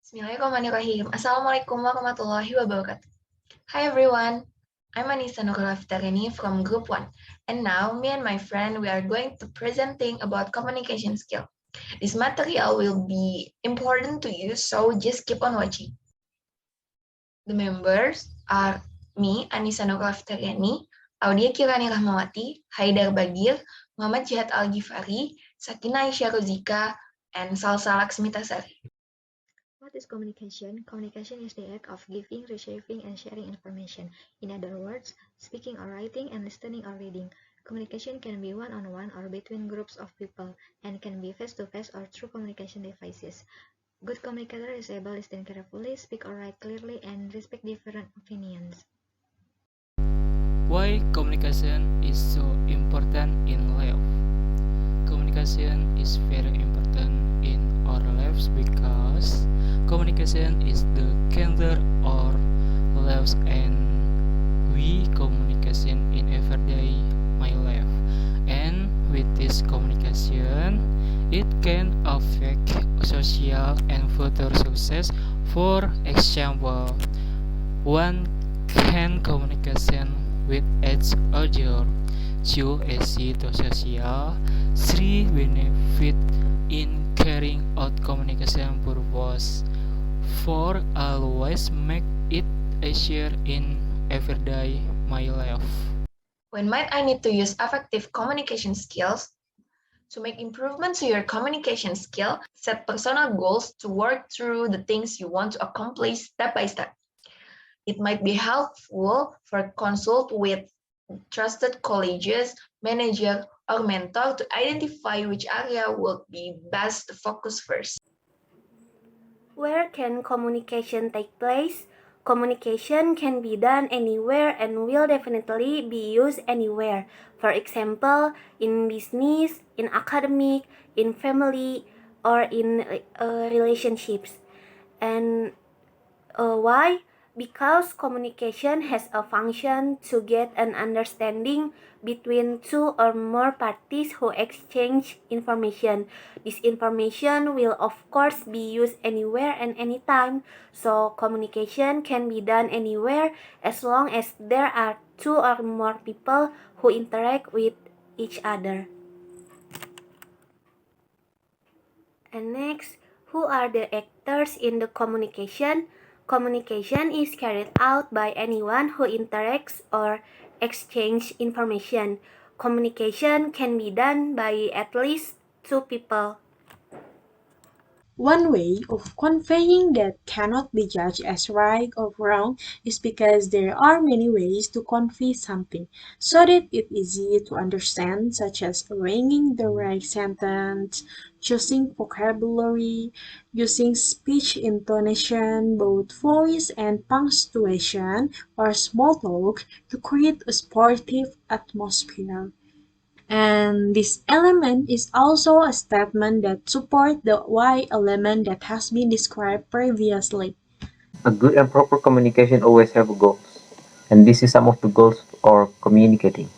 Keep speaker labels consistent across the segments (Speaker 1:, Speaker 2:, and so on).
Speaker 1: Bismillahirrahmanirrahim. Assalamualaikum warahmatullahi wabarakatuh. Hi everyone, I'm Anissa Nurulaftareni from Group 1. And now, me and my friend, we are going to presenting about communication skill. This material will be important to you, so just keep on watching. The members are me, Anissa Nurulaftareni, Audia Kirani Rahmawati, Haidar Bagir, Muhammad Jihad Al-Ghifari, Sakina Aisyah Rozika, and Salsa Laksmitasari.
Speaker 2: What is communication? Communication is the act of giving, receiving, and sharing information. In other words, speaking or writing and listening or reading. Communication can be one-on-one or between groups of people, and can be face-to-face or through communication devices. Good communicator is able to listen carefully, speak or write clearly, and respect different opinions.
Speaker 3: Why communication is so important in life? Communication is very important in our lives because communication is the center of lives, and we communication in everyday my life. And with this communication, it can affect social and future success. For example, one can communication with each other to exit social. 3 benefit in carrying out communication purpose. 4 always make it easier in everyday my life.
Speaker 1: When might I need to use effective communication skills? To make improvements to your communication skill, set personal goals to work through the things you want to accomplish step by step. It might be helpful for consult with trusted colleagues, manager, or mentor to identify which area will be best to focus first.
Speaker 4: Where can communication take place? Communication can be done anywhere and will definitely be used anywhere. For example, in business, in academic, in family, or in relationships. And why? Because communication has a function to get an understanding between two or more parties who exchange information. This information will of course be used anywhere and anytime, so communication can be done anywhere as long as there are two or more people who interact with each other. And next, who are the actors in the communication? Communication is carried out by anyone who interacts or exchanges information. Communication can be done by at least two people.
Speaker 5: One way of conveying that cannot be judged as right or wrong is because there are many ways to convey something so that it's easy to understand, such as arranging the right sentence, choosing vocabulary, using speech intonation, both voice and punctuation, or small talk to create a sportive atmosphere. And this element is also a statement that supports the why element that has been described previously.
Speaker 6: A good and proper communication always have goals, and this is some of the goals for communicating.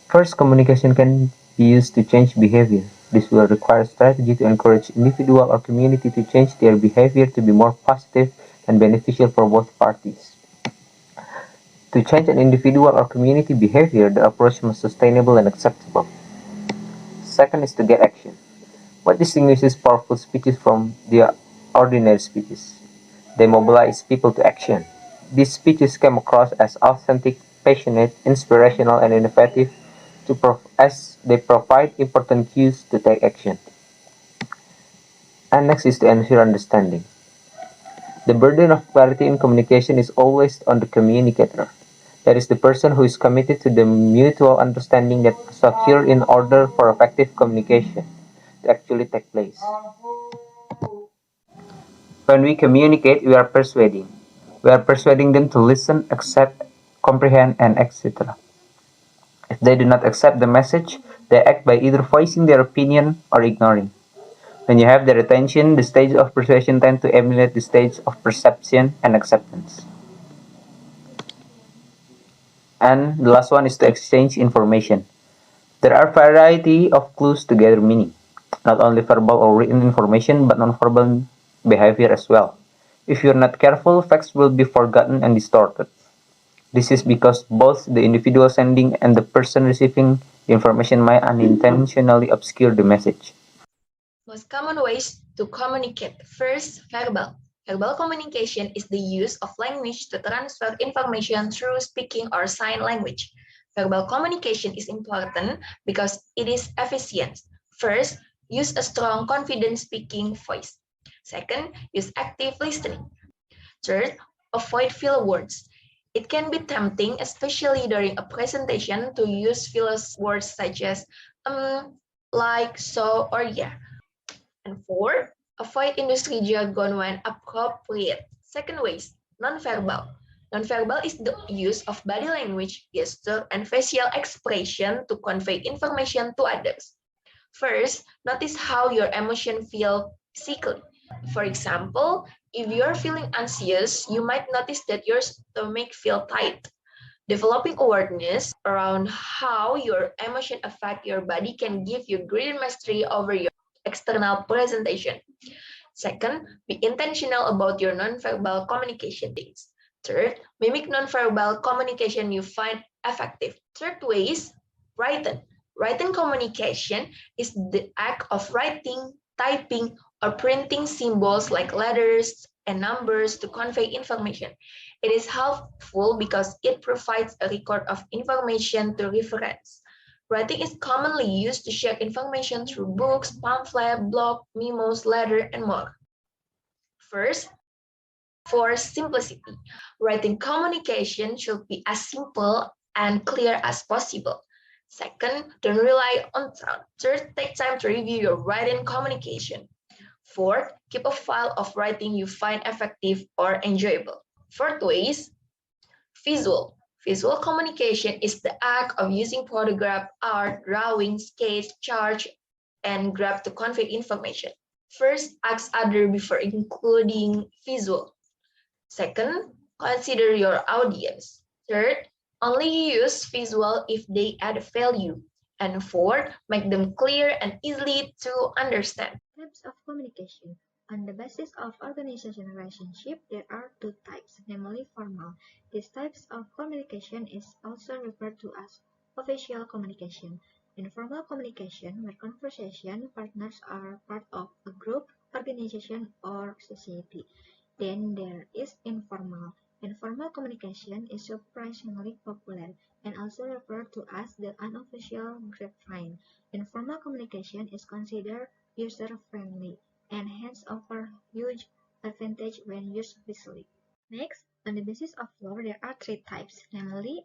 Speaker 6: First, communication can be used to change behavior. This will require strategy to encourage individual or community to change their behavior to be more positive and beneficial for both parties. To change an individual or community behavior, the approach must be sustainable and acceptable. Second is to get action. What distinguishes powerful speeches from the ordinary speeches? They mobilize people to action. These speeches come across as authentic, passionate, inspirational, and innovative as they provide important cues to take action. And next is to ensure understanding. The burden of clarity in communication is always on the communicator. That is the person who is committed to the mutual understanding that must occur in order for effective communication to actually take place. When we communicate, we are persuading. We are persuading them to listen, accept, comprehend, and etc. If they do not accept the message, they act by either voicing their opinion or ignoring. When you have their attention, the stage of persuasion tends to emulate the stage of perception and acceptance. And the last one is to exchange information. There are a variety of clues to gather meaning, not only verbal or written information, but non-verbal behavior as well. If you're not careful, facts will be forgotten and distorted. This is because both the individual sending and the person receiving the information might unintentionally obscure the message.
Speaker 1: Most common ways to communicate. First, verbal. Verbal communication is the use of language to transfer information through speaking or sign language. Verbal communication is important because it is efficient. First, use a strong, confident speaking voice. Second, use active listening. Third, avoid filler words. It can be tempting, especially during a presentation, to use filler words such as like, so, or yeah. And four, avoid industry jargon when appropriate. Second ways, nonverbal. Nonverbal is the use of body language, gesture, and facial expression to convey information to others. First, notice how your emotions feel physically. For example, if you're feeling anxious, you might notice that your stomach feels tight. Developing awareness around how your emotions affect your body can give you greater mastery over your external presentation. Second, be intentional about your nonverbal communication things. Third, mimic nonverbal communication you find effective. Third ways, written. Written communication is the act of writing, typing, or printing symbols like letters and numbers to convey information. It is helpful because it provides a record of information to reference. Writing is commonly used to share information through books, pamphlets, blog, memos, letters, and more. First, for simplicity, writing communication should be as simple and clear as possible. Second, don't rely on sound. Third, take time to review your writing communication. Fourth, keep a file of writing you find effective or enjoyable. Fourth ways, visual. Visual communication is the act of using photograph, art, drawing, sketch, chart, and graph to convey information. First, ask others before including visual. Second, consider your audience. Third, only use visual if they add value. And fourth, make them clear and easy to understand.
Speaker 2: Types of communication. On the basis of organization relationship, there are two types, namely formal. These types of communication is also referred to as official communication. Informal communication, where conversation partners are part of a group, organization, or society. Then there is informal. Informal communication is surprisingly popular and also referred to as the unofficial grapevine. Informal communication is considered user-friendly and hence offers huge advantage when used wisely. Next, on the basis of flow, there are three types, namely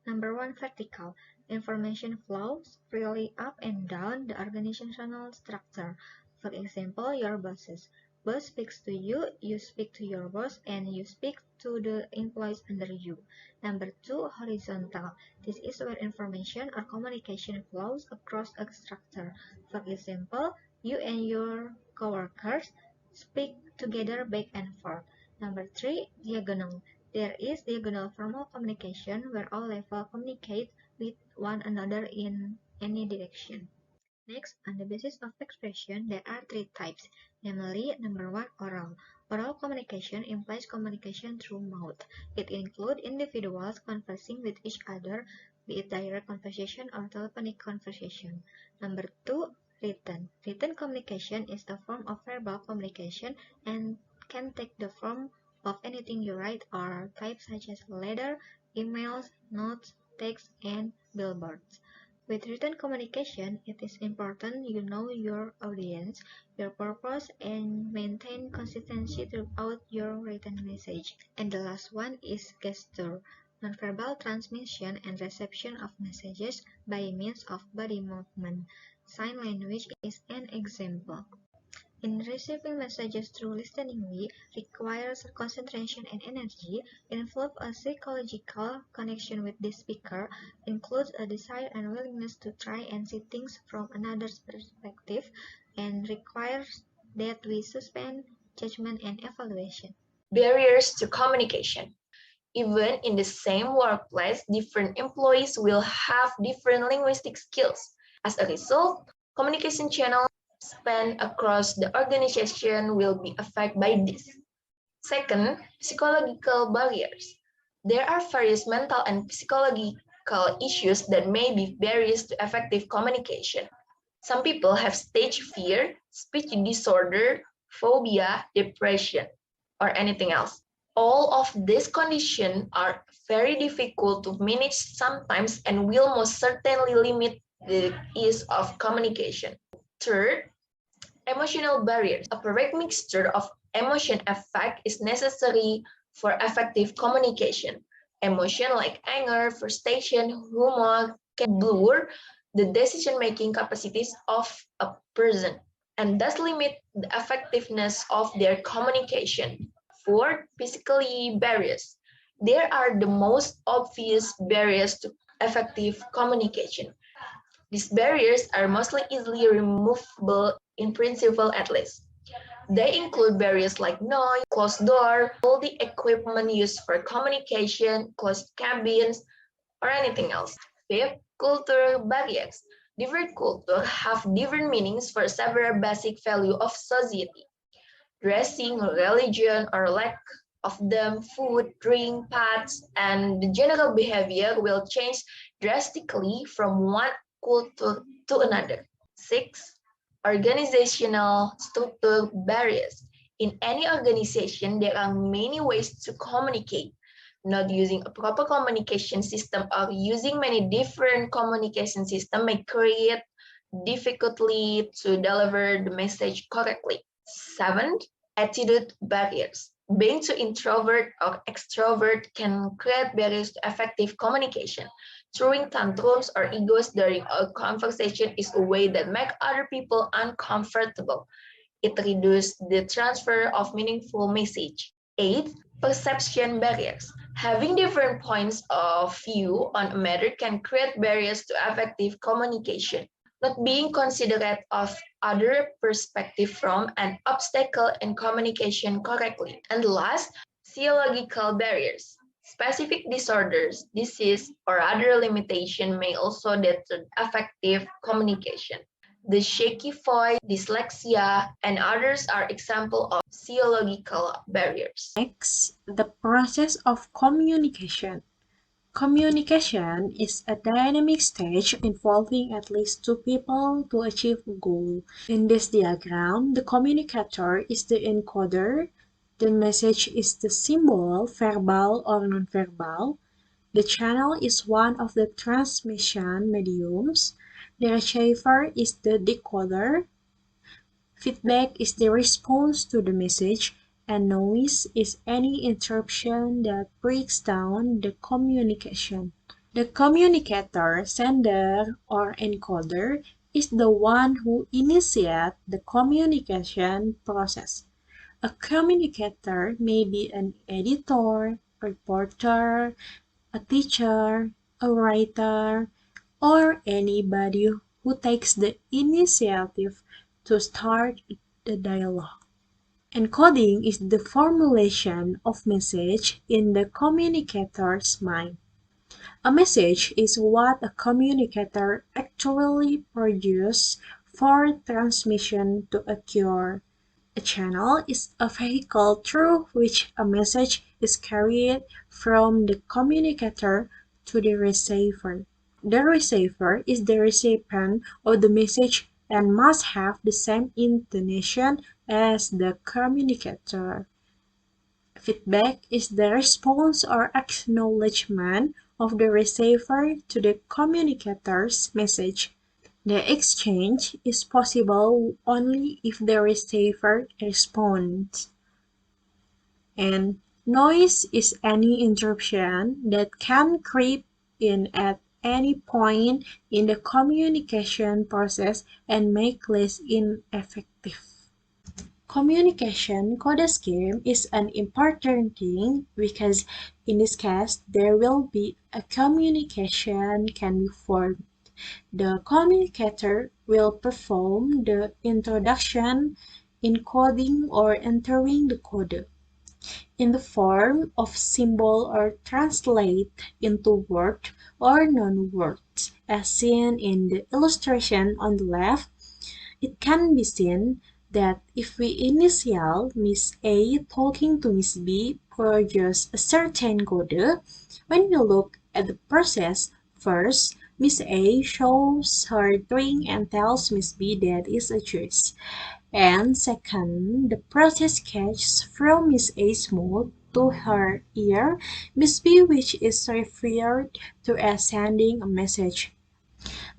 Speaker 2: number one, vertical. Information flows freely up and down the organizational structure. For example, your bosses. Boss speaks to you, you speak to your boss, and you speak to the employees under you. Number two, horizontal. This is where information or communication flows across a structure. For example, you and your coworkers speak together back and forth. Number three, diagonal. There is diagonal formal communication where all levels communicate with one another in any direction. Next, on the basis of expression, there are three types, namely, number one, oral. Oral communication implies communication through mouth. It includes individuals conversing with each other, be it direct conversation or telephonic conversation. Number two, written. Written communication is a form of verbal communication and can take the form of anything you write or type such as letter, emails, notes, text, and billboards. With written communication, it is important you know your audience, your purpose, and maintain consistency throughout your written message. And the last one is gesture, nonverbal transmission and reception of messages by means of body movement. Sign language is an example. In receiving messages through listening, we requires concentration and energy, involve a psychological connection with the speaker, includes a desire and willingness to try and see things from another's perspective, and requires that we suspend judgment and evaluation.
Speaker 1: Barriers to communication. Even in the same workplace, different employees will have different linguistic skills. As a result, communication channels span across the organization will be affected by this. Second, psychological barriers. There are various mental and psychological issues that may be barriers to effective communication. Some people have stage fear, speech disorder, phobia, depression, or anything else. All of these conditions are very difficult to manage sometimes and will most certainly limit the ease of communication. Third, emotional barriers. A correct mixture of emotion effect is necessary for effective communication. Emotion like anger, frustration, humor can blur the decision-making capacities of a person and thus limit the effectiveness of their communication. Fourth, physically barriers. There are the most obvious barriers to effective communication. These barriers are mostly easily removable in principle at least. They include barriers like noise, closed door, all the equipment used for communication, closed cabins, or anything else. Fifth, cultural barriers. Different cultures have different meanings for several basic values of society. Dressing, religion, or lack of them, food, drink, paths, and the general behavior will change drastically from one culture to another. Six, organizational structure barriers. In any organization, there are many ways to communicate. Not using a proper communication system or using many different communication systems may create difficulty to deliver the message correctly. Seventh, attitude barriers. Being too introvert or extrovert can create barriers to effective communication. Throwing tantrums or egos during a conversation is a way that makes other people uncomfortable. It reduces the transfer of meaningful message. Eight, perception barriers. Having different points of view on a matter can create barriers to effective communication. Not being considerate of other perspective from an obstacle in communication correctly. And last, physiological barriers. Specific disorders, disease, or other limitation may also deter effective communication. The shaky voice, dyslexia, and others are examples of physiological barriers.
Speaker 5: Next, the process of communication. Communication is a dynamic stage involving at least two people to achieve a goal. In this diagram, the communicator is the encoder, the message is the symbol, verbal or nonverbal, the channel is one of the transmission mediums, the receiver is the decoder, feedback is the response to the message, and noise is any interruption that breaks down the communication. The communicator, sender, or encoder is the one who initiates the communication process. A communicator may be an editor, a reporter, a teacher, a writer, or anybody who takes the initiative to start the dialogue. Encoding is the formulation of message in the communicator's mind. A message is what a communicator actually produces for transmission to occur. A channel is a vehicle through which a message is carried from the communicator to the receiver. The receiver is the recipient of the message and must have the same intonation as the communicator. Feedback is the response or acknowledgement of the receiver to the communicator's message. The exchange is possible only if the receiver responds. And noise is any interruption that can creep in at any point in the communication process and make less ineffective. Communication code scheme is an important thing because in this case there will be a communication can be formed. The communicator will perform the introduction, encoding, or entering the code in the form of symbol or translate into word or non-words as seen in the illustration on the left. It can be seen that if we initial Miss A talking to Miss B produce a certain code, when we look at the process, first, Miss A shows her drink and tells Miss B that is a choice. And second, the process catches from Miss A's mouth to her ear Miss B, which is referred to as sending a message.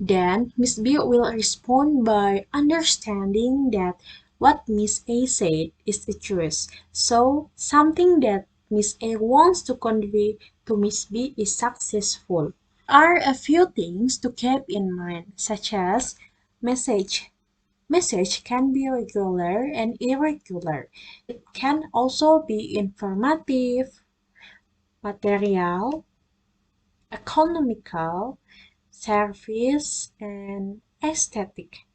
Speaker 5: Then Miss B will respond by understanding that what Miss A said is the truth. So something that Miss A wants to convey to Miss B is successful. Are a few things to keep in mind, such as message. Message can be regular and irregular. It can also be informative, material, economical, service, and aesthetic.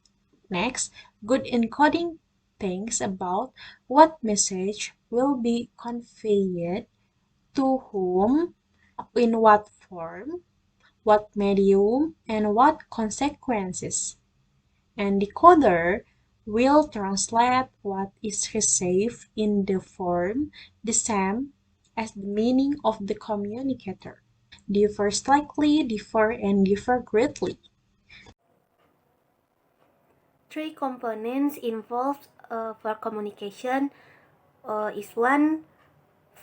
Speaker 5: Next, good encoding thinks about what message will be conveyed to whom, in what form, what medium, and what consequences. And decoder will translate what is received in the form the same as the meaning of the communicator. Differ slightly, differ and differ greatly.
Speaker 4: Three components involved for communication is one,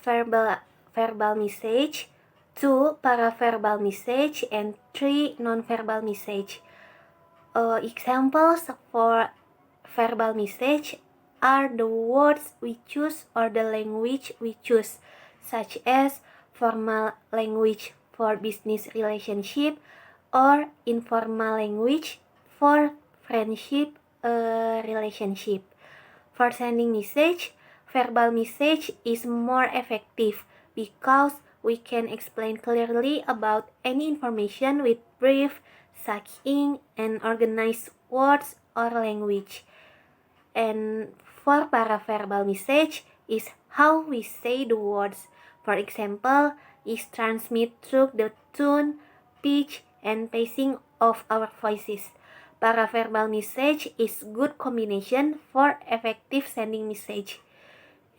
Speaker 4: verbal verbal message, two, paraverbal message, and three, nonverbal message. Examples for verbal message are the words we choose or the language we choose, such as formal language for business relationship or informal language for friendship relationship. For sending message, verbal message is more effective because we can explain clearly about any information with brief, succinct, and organized words or language. And for paraverbal message is how we say the words. For example, is transmit through the tone, pitch, and pacing of our voices. Paraverbal message is good combination for effective sending message.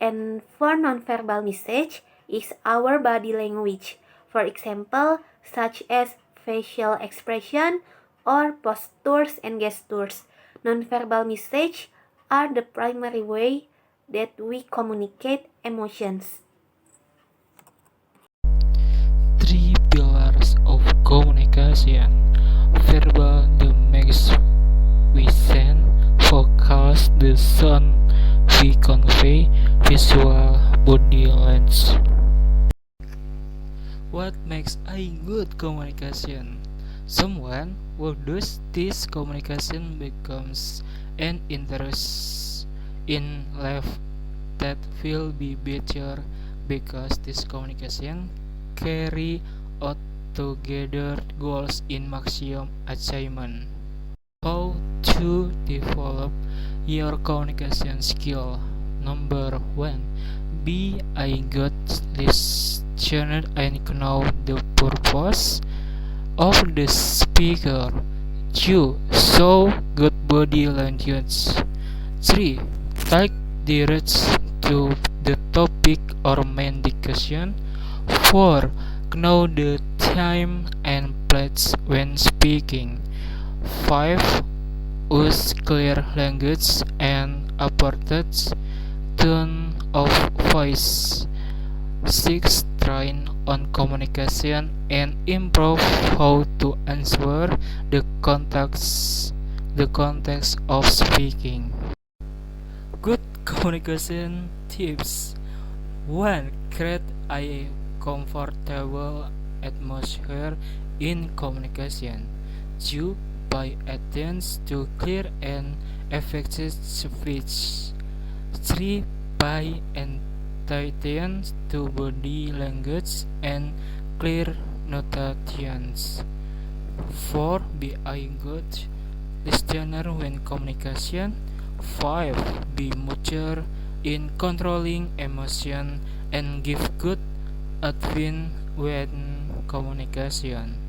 Speaker 4: And for nonverbal message is our body language. For example, such as facial expression or postures and gestures. Nonverbal message are the primary way that we communicate emotions.
Speaker 3: Three pillars of communication. Verbal, the message we send. Focus, the sound we convey. Visual, body language. What makes a good communication? Someone who does this communication becomes an interest in life that will be better because this communication carry out together goals in maximum achievement. How to develop your communication skill? Number 1. Be a good listener and know the purpose of the speaker. 2. Show good body language. 3. Take direct to the topic or main discussion. 4. Know the time and place when speaking. 5. Use clear language and appropriate tone of voice. 6. Train on communication and improve how to answer the context of speaking. Good communication tips. 1. Create a comfortable atmosphere in communication. 2. Pay attention to clear and effective speech. 3. Pay attention to body language and clear notations. 4. Be a good listener when communication. 5. Be mature in controlling emotion and give good advice when communication.